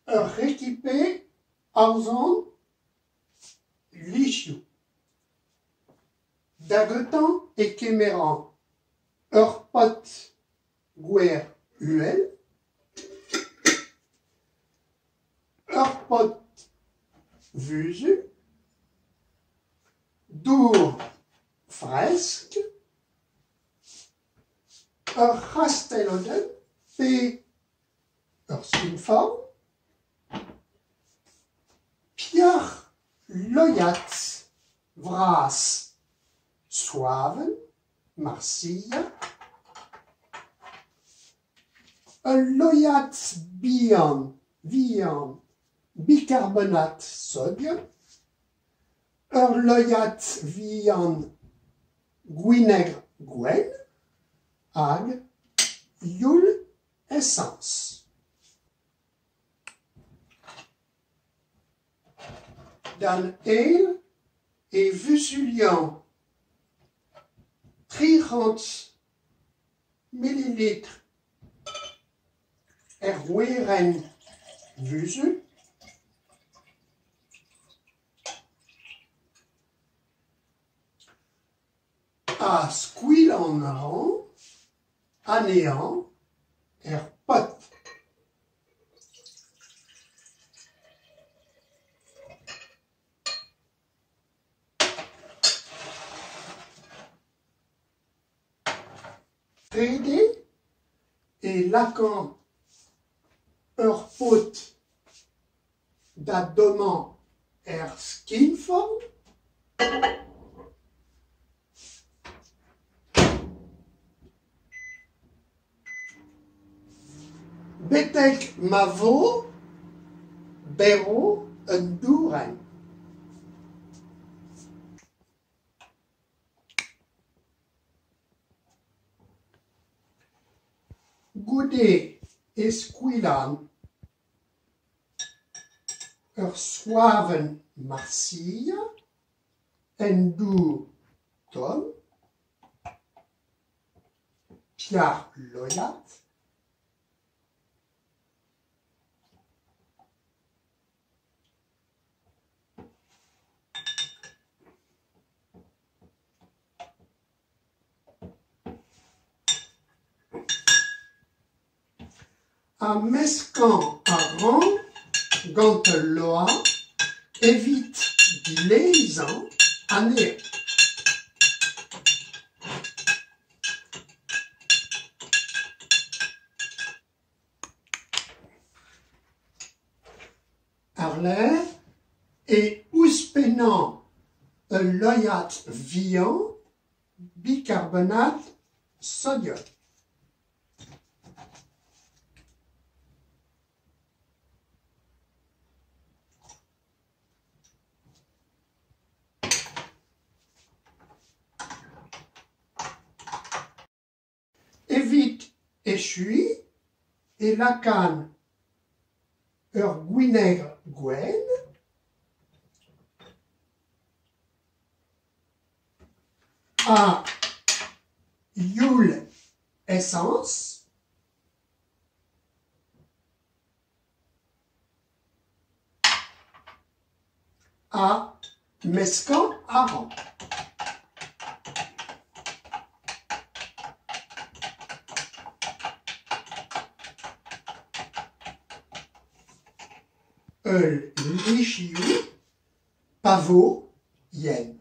récipé arzon lichiu. Dagetan et kemeran pot guer uel. Pot vusu. Dour fresque. Rasteloden p skinform. Pierre loyat vras soaven Marsilla. Loyat vian bicarbonate sodium. Loyat vian guinègre gwen. Hag youl essence. Dan ale et vusulian 30 millilitres weren vusul. A squillan ran anéant pot. Trede et lacan pot d'adoman skinform. Betek mavo bero douren. Goudet esquilan soaven Marsilla dour tom. Pierre loyat. A mescan a ran gant loa évite gleisan ané. Arler et ouspenan loyat vian bicarbonate sodium. Évite échui et la canne guinègre gwen. A youl essence. A mescan aran. Lichiu, pavot, yen.